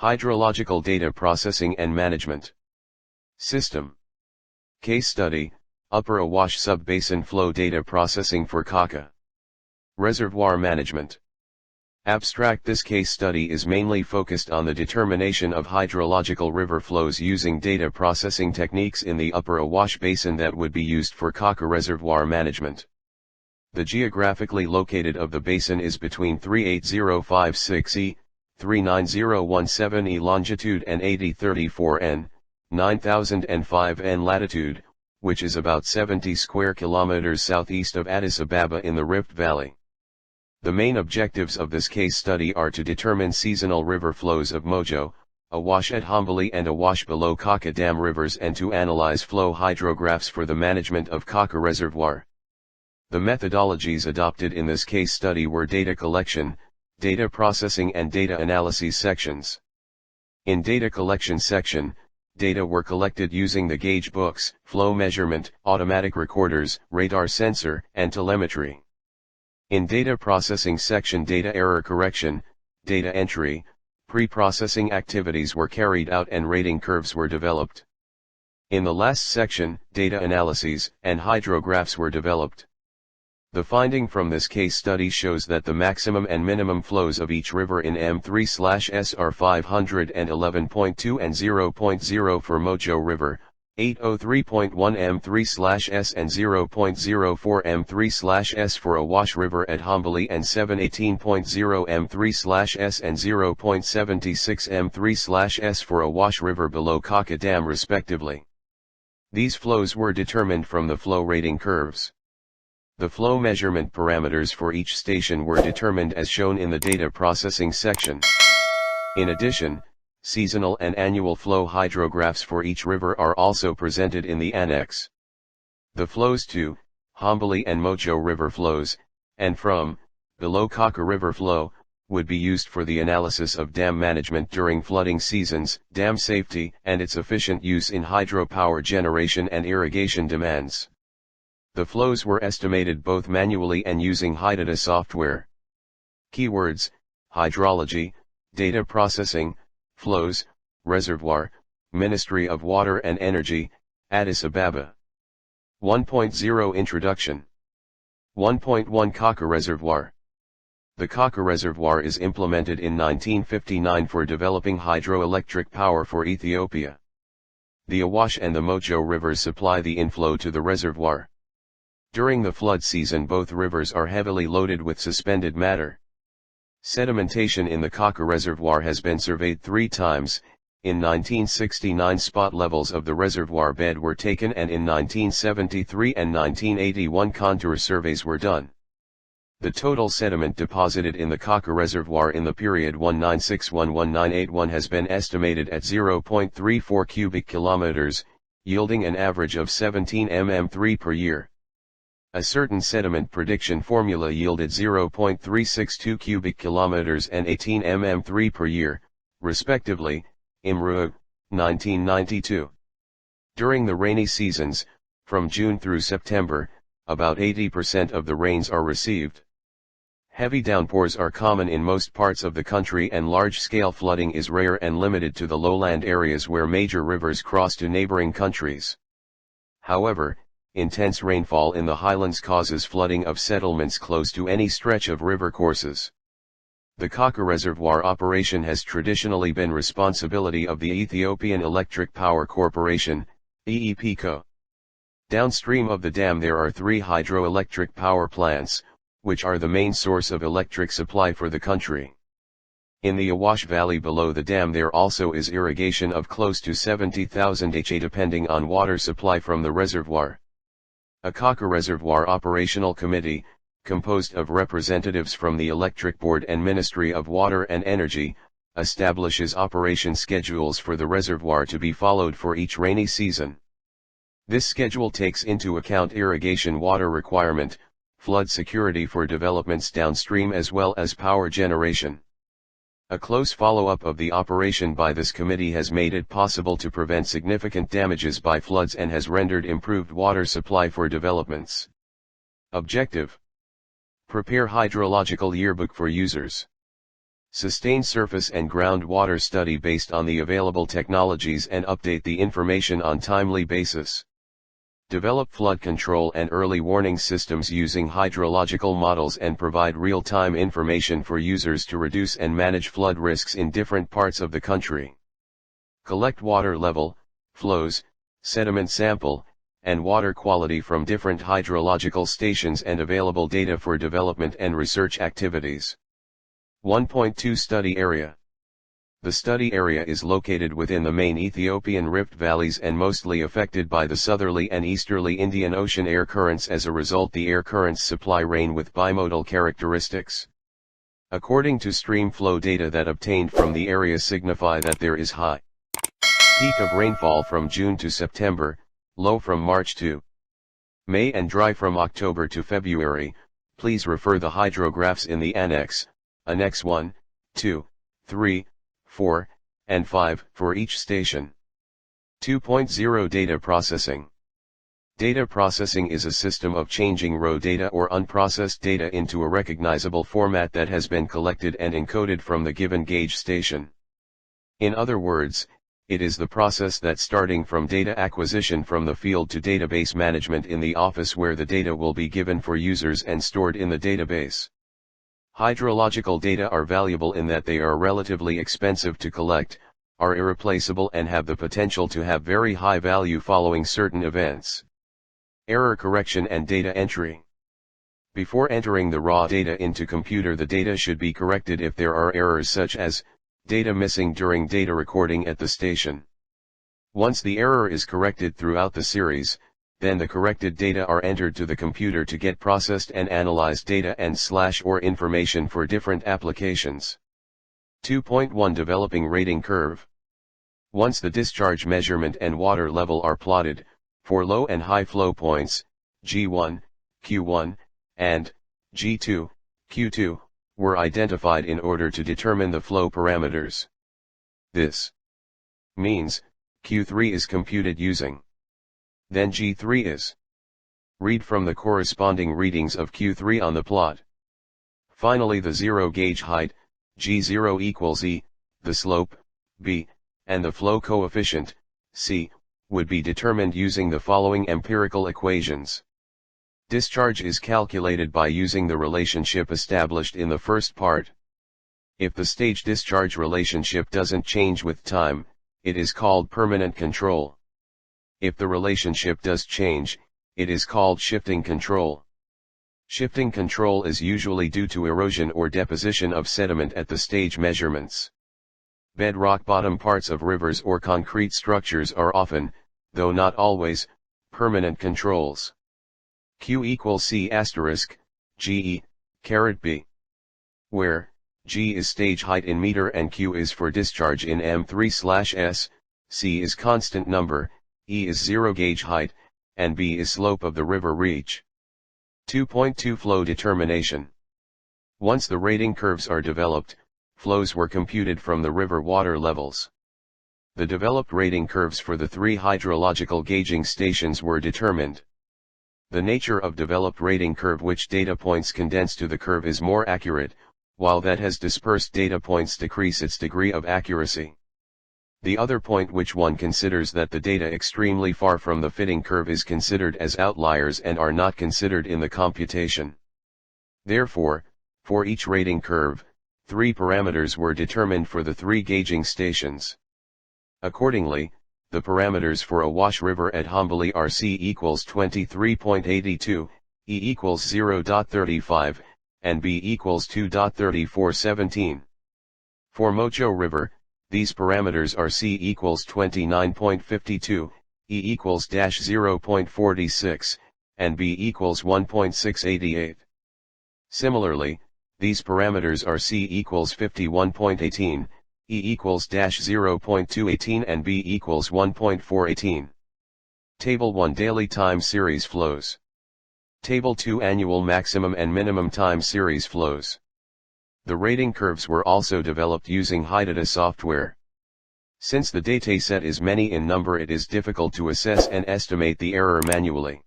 Hydrological Data Processing and Management System. Case Study, Upper Awash Sub-Basin Flow Data Processing for Koka. Reservoir Management. Abstract. This case study is mainly focused on the determination of hydrological river flows using data processing techniques in the Upper Awash Basin that would be used for Koka reservoir management. The geographically located of the basin is between 38056 E, 39017 E longitude and 8034 N, 9005 N latitude, which is about 70 square kilometers southeast of Addis Ababa in the Rift Valley. The main objectives of this case study are to determine seasonal river flows of Mojo, Awash at Hombole and Awash below Koka Dam Rivers and to analyze flow hydrographs for the management of Koka Reservoir. The methodologies adopted in this case study were data collection, data processing and data analyses sections. In data collection section, data were collected using the gauge books, flow measurement, automatic recorders, radar sensor, and telemetry. In data processing section, data error correction, data entry, pre-processing activities were carried out and rating curves were developed. In the last section, data analyses and hydrographs were developed. The finding from this case study shows that the maximum and minimum flows of each river in M3/S are 511.2 and 0.0 for Mojo River, 803.1 M3/S and 0.04 M3/S for Awash River at Hombole and 718.0 M3/S and 0.76 M3/S for Awash River below Koka Dam respectively. These flows were determined from the flow rating curves. The flow measurement parameters for each station were determined as shown in the data processing section. In addition, seasonal and annual flow hydrographs for each river are also presented in the annex. The flows to, Hombole and Mojo river flows, and from, below Koka river flow, would be used for the analysis of dam management during flooding seasons, dam safety, and its efficient use in hydropower generation and irrigation demands. The flows were estimated both manually and using data software. Keywords: hydrology, data processing, flows, reservoir, Ministry of Water and Energy, Addis Ababa. 1.0 Introduction. 1.1 Koka Reservoir. The Koka Reservoir is implemented in 1959 for developing hydroelectric power for Ethiopia. The Awash and the Mojo rivers supply the inflow to the reservoir. During the flood season, both rivers are heavily loaded with suspended matter. Sedimentation in the Koka Reservoir has been surveyed 3 times. In 1969 spot levels of the reservoir bed were taken and in 1973 and 1981 contour surveys were done. The total sediment deposited in the Koka Reservoir in the period 1961-1981 has been estimated at 0.34 cubic kilometers, yielding an average of 17 mm3 per year. A certain sediment prediction formula yielded 0.362 cubic kilometers and 18 mm3 per year, respectively, IMRU, 1992. During the rainy seasons, from June through September, about 80% of the rains are received. Heavy downpours are common in most parts of the country and large-scale flooding is rare and limited to the lowland areas where major rivers cross to neighboring countries. However, intense rainfall in the highlands causes flooding of settlements close to any stretch of river courses. The Koka Reservoir operation has traditionally been responsibility of the Ethiopian Electric Power Corporation, EEPCO. Downstream of the dam there are 3 hydroelectric power plants, which are the main source of electric supply for the country. In the Awash Valley below the dam there also is irrigation of close to 70,000 ha depending on water supply from the reservoir. A Koka Reservoir Operational Committee, composed of representatives from the Electric Board and Ministry of Water and Energy, establishes operation schedules for the reservoir to be followed for each rainy season. This schedule takes into account irrigation water requirement, flood security for developments downstream as well as power generation. A close follow-up of the operation by this committee has made it possible to prevent significant damages by floods and has rendered improved water supply for developments. Objective: prepare hydrological yearbook for users. Sustain surface and groundwater study based on the available technologies and update the information on timely basis. Develop flood control and early warning systems using hydrological models and provide real-time information for users to reduce and manage flood risks in different parts of the country. Collect water level, flows, sediment sample, and water quality from different hydrological stations and available data for development and research activities. 1.2 Study Area. The study area is located within the main Ethiopian rift valleys and mostly affected by the southerly and easterly Indian Ocean air currents. As a result, the air currents supply rain with bimodal characteristics. According to stream flow data that obtained from the area signify that there is high peak of rainfall from June to September, low from March to May and dry from October to February. Please refer the hydrographs in the Annex 1, 2, 3, 4, and 5 for each station. 2.0 Data Processing. Data processing is a system of changing raw data or unprocessed data into a recognizable format that has been collected and encoded from the given gauge station. In other words, it is the process that starting from data acquisition from the field to database management in the office where the data will be given for users and stored in the database. Hydrological data are valuable in that they are relatively expensive to collect, are irreplaceable and have the potential to have very high value following certain events. Error correction and data entry. Before entering the raw data into computer, the data should be corrected if there are errors such as data missing during data recording at the station. Once the error is corrected throughout the series, then the corrected data are entered to the computer to get processed and analyzed data and /or information for different applications. 2.1 Developing rating curve. Once the discharge measurement and water level are plotted, for low and high flow points, G1, Q1, and G2, Q2, were identified in order to determine the flow parameters. This means, Q3 is computed using. Then G3 is. Read from the corresponding readings of Q3 on the plot. Finally, the zero gauge height, G0 equals E, the slope, B, and the flow coefficient, C, would be determined using the following empirical equations. Discharge is calculated by using the relationship established in the first part. If the stage discharge relationship doesn't change with time, it is called permanent control. If the relationship does change, it is called shifting control. Shifting control is usually due to erosion or deposition of sediment at the stage measurements. Bedrock bottom parts of rivers or concrete structures are often, though not always, permanent controls. Q equals C asterisk, GE, caret B. Where, G is stage height in meter and Q is for discharge in M3/S, C is constant number, E is zero gauge height, and B is slope of the river reach. 2.2 Flow determination. Once the rating curves are developed, flows were computed from the river water levels. The developed rating curves for the 3 hydrological gauging stations were determined. The nature of developed rating curve, which data points condense to the curve, is more accurate, while that has dispersed data points decrease its degree of accuracy. The other point which one considers that the data extremely far from the fitting curve is considered as outliers and are not considered in the computation. Therefore, for each rating curve, 3 parameters were determined for the 3 gauging stations. Accordingly, the parameters for Awash River at Hombole are C equals 23.82, E equals 0.35, and B equals 2.3417. For Mojo River, these parameters are C equals 29.52, E equals -0.46, and B equals 1.688. Similarly, these parameters are C equals 51.18, E equals -0.218 and B equals 1.418. Table 1 Daily Time Series Flows. Table 2 Annual Maximum and Minimum Time Series Flows. The rating curves were also developed using HydroData software. Since the dataset is many in number, it is difficult to assess and estimate the error manually.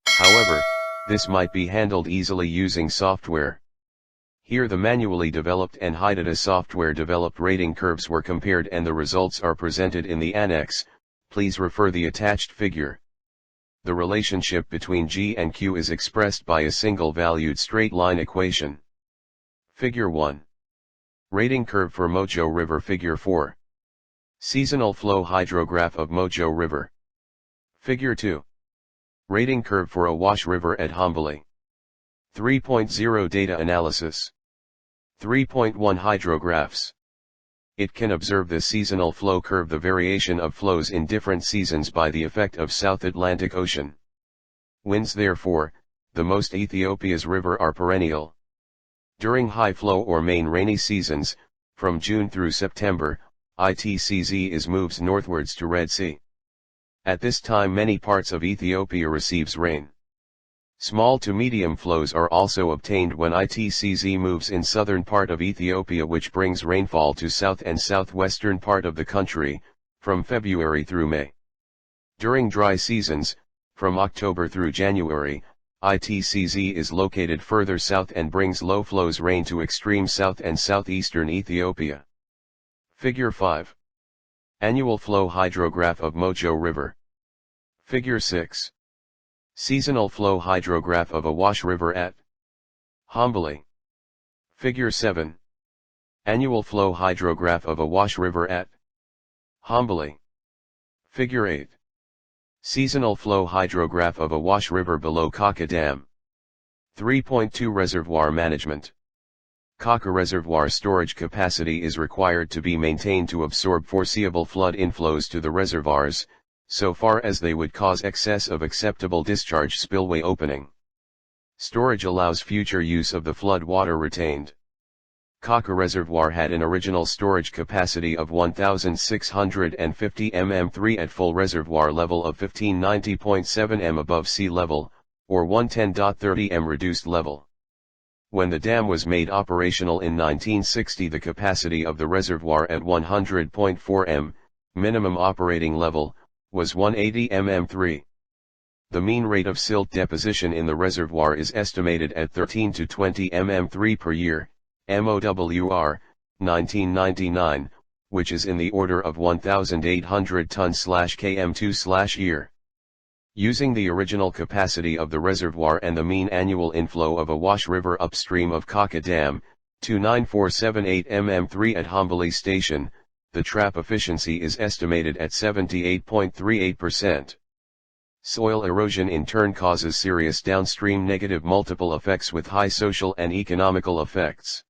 However, this might be handled easily using software. Here the manually developed and HydroData software developed rating curves were compared and the results are presented in the annex. Please refer the attached figure. The relationship between G and Q is expressed by a single valued straight line equation. Figure 1. Rating curve for Mojo River. Figure 4. Seasonal flow hydrograph of Mojo River. Figure 2. Rating curve for Awash River at Hombole. 3.0 Data analysis. 3.1 Hydrographs. It can observe the seasonal flow curve, the variation of flows in different seasons by the effect of South Atlantic Ocean winds. Therefore, the most Ethiopia's river are perennial. During high flow or main rainy seasons, from June through September, ITCZ is moves northwards to Red Sea. At this time many parts of Ethiopia receives rain. Small to medium flows are also obtained when ITCZ moves in southern part of Ethiopia, which brings rainfall to south and southwestern part of the country, from February through May. During dry seasons, from October through January, ITCZ is located further south and brings low flows rain to extreme south and southeastern Ethiopia. Figure 5. Annual flow hydrograph of Mojo River. Figure 6. Seasonal flow hydrograph of Awash River at Hombole. Figure 7. Annual flow hydrograph of Awash River at Hombole. Figure 8. Seasonal flow hydrograph of Awash River below Koka Dam. 3.2 Reservoir Management. Koka Reservoir storage capacity is required to be maintained to absorb foreseeable flood inflows to the reservoirs, so far as they would cause excess of acceptable discharge spillway opening. Storage allows future use of the flood water retained. Koka Reservoir had an original storage capacity of 1,650 mm3 at full reservoir level of 1590.7 m above sea level, or 110.30 m reduced level. When the dam was made operational in 1960, the capacity of the reservoir at 100.4 m, minimum operating level, was 180 mm3. The mean rate of silt deposition in the reservoir is estimated at 13 to 20 mm3 per year, MOWR, 1999, which is in the order of 1,800 tons/km2/year. Using the original capacity of the reservoir and the mean annual inflow of Awash River upstream of Koka Dam, 29478 mm3 at Hombole Station, the trap efficiency is estimated at 78.38%. Soil erosion in turn causes serious downstream negative multiple effects with high social and economical effects.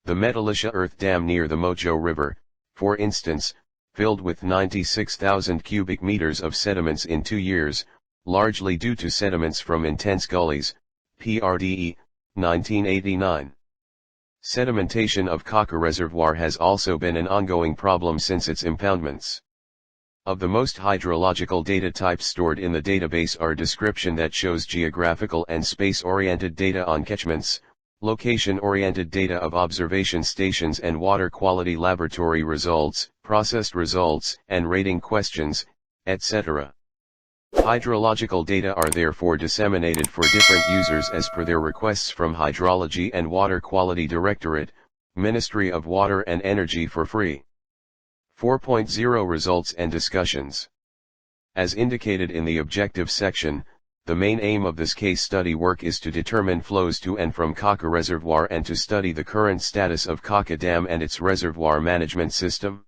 The Metalisha Earth Dam near the Mojo River, for instance, filled with 96,000 cubic meters of sediments in 2 years, largely due to sediments from intense gullies, PRDE, 1989. Sedimentation of Koka Reservoir has also been an ongoing problem since its impoundments. Of the most hydrological data types stored in the database are description that shows geographical and space-oriented data on catchments, location-oriented data of observation stations and water quality laboratory results, processed results, and rating questions, etc. Hydrological data are therefore disseminated for different users as per their requests from Hydrology and Water Quality Directorate, Ministry of Water and Energy for free. 4.0 Results and Discussions. As indicated in the objective section, the main aim of this case study work is to determine flows to and from Koka Reservoir and to study the current status of Koka Dam and its reservoir management system.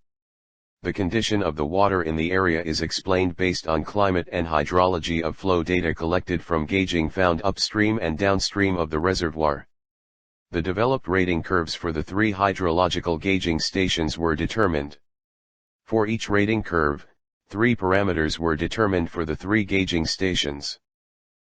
The condition of the water in the area is explained based on climate and hydrology of flow data collected from gauging found upstream and downstream of the reservoir. The developed rating curves for the 3 hydrological gauging stations were determined. For each rating curve, 3 parameters were determined for the 3 gauging stations.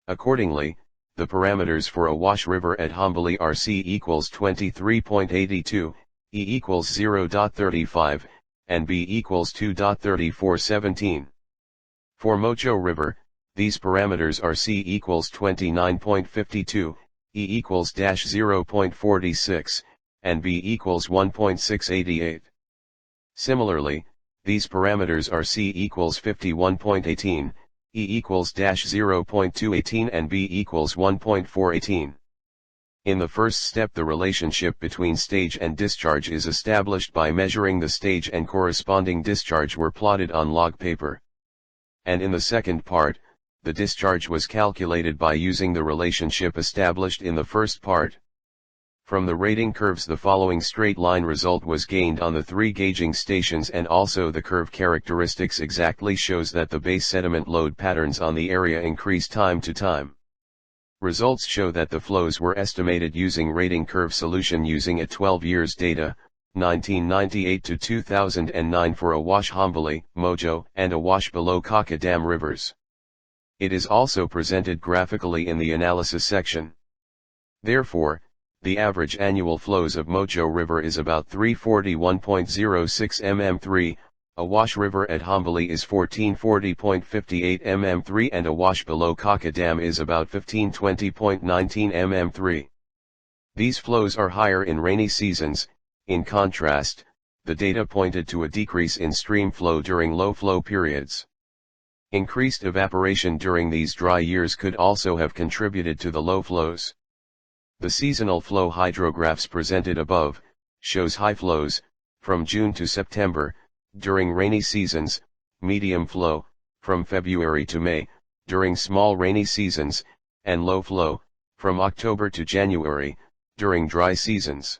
Accordingly, the parameters for Awash River at Hombole are C equals 23.82, E equals 0.35, and B equals 2.3417. For Mojo River, these parameters are C equals 29.52, E equals -0.46, and B equals 1.688. Similarly, these parameters are C equals 51.18, E equals -0.218 and B equals 1.418. In the first step, the relationship between stage and discharge is established by measuring the stage, and corresponding discharge were plotted on log paper. And in the second part, the discharge was calculated by using the relationship established in the first part. From the rating curves, the following straight line result was gained on the 3 gauging stations, and also the curve characteristics exactly shows that the base sediment load patterns on the area increase time to time. Results show that the flows were estimated using rating curve solution using a 12 years data, 1998 to 2009 for Awash, Hombole, Mojo, and Awash below Koka Dam Rivers. It is also presented graphically in the analysis section. Therefore, the average annual flows of Mojo River is about 341.06 mm3, Awash River at Hombole is 1440.58 mm3, and Awash below Koka Dam is about 1520.19 mm3. These flows are higher in rainy seasons. In contrast, the data pointed to a decrease in stream flow during low flow periods. Increased evaporation during these dry years could also have contributed to the low flows. The seasonal flow hydrographs presented above shows high flows from June to September during rainy seasons, medium flow from February to May during small rainy seasons, and low flow from October to January during dry seasons.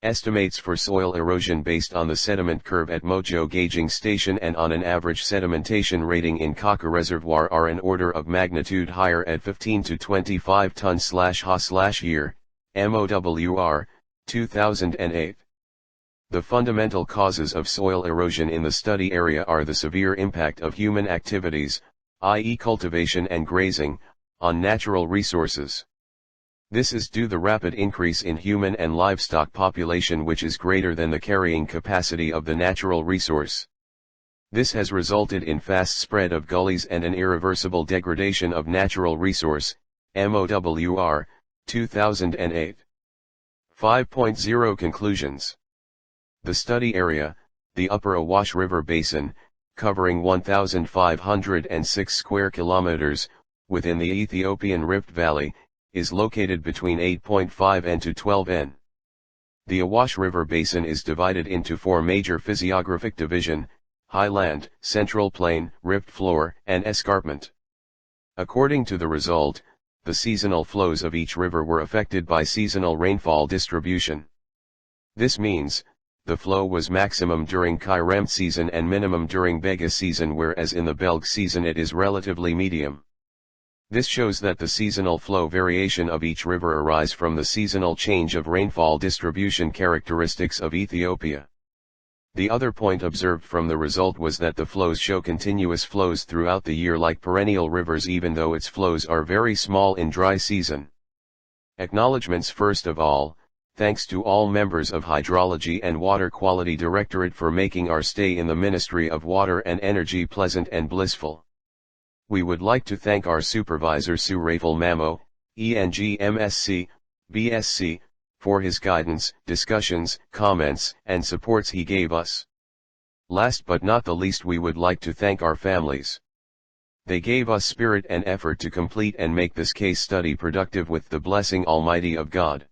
Estimates for soil erosion based on the sediment curve at Mojo gauging station and on an average sedimentation rating in Koka Reservoir are an order of magnitude higher at 15 to 25 tons/ha/year, MOWR, 2008. The fundamental causes of soil erosion in the study area are the severe impact of human activities, i.e. cultivation and grazing, on natural resources. This is due to the rapid increase in human and livestock population, which is greater than the carrying capacity of the natural resource. This has resulted in fast spread of gullies and an irreversible degradation of natural resource, MOWR, 2008. 5.0 Conclusions. The study area, the Upper Awash River Basin, covering 1,506 square kilometers, within the Ethiopian Rift Valley, is located between 8.5 n to 12 n. The Awash River Basin is divided into 4 major physiographic divisions: highland, central plain, rift floor, and escarpment. According to the result, the seasonal flows of each river were affected by seasonal rainfall distribution. This means, the flow was maximum during Kairam season and minimum during Bega season, whereas in the Belg season it is relatively medium. This shows that the seasonal flow variation of each river arise from the seasonal change of rainfall distribution characteristics of Ethiopia. The other point observed from the result was that the flows show continuous flows throughout the year like perennial rivers, even though its flows are very small in dry season. Acknowledgements. First of all, thanks to all members of Hydrology and Water Quality Directorate for making our stay in the Ministry of Water and Energy pleasant and blissful. We would like to thank our supervisor Surafel Mamo, ENG MSc, BSc, for his guidance, discussions, comments, and supports he gave us. Last but not the least, we would like to thank our families. They gave us spirit and effort to complete and make this case study productive with the blessing Almighty of God.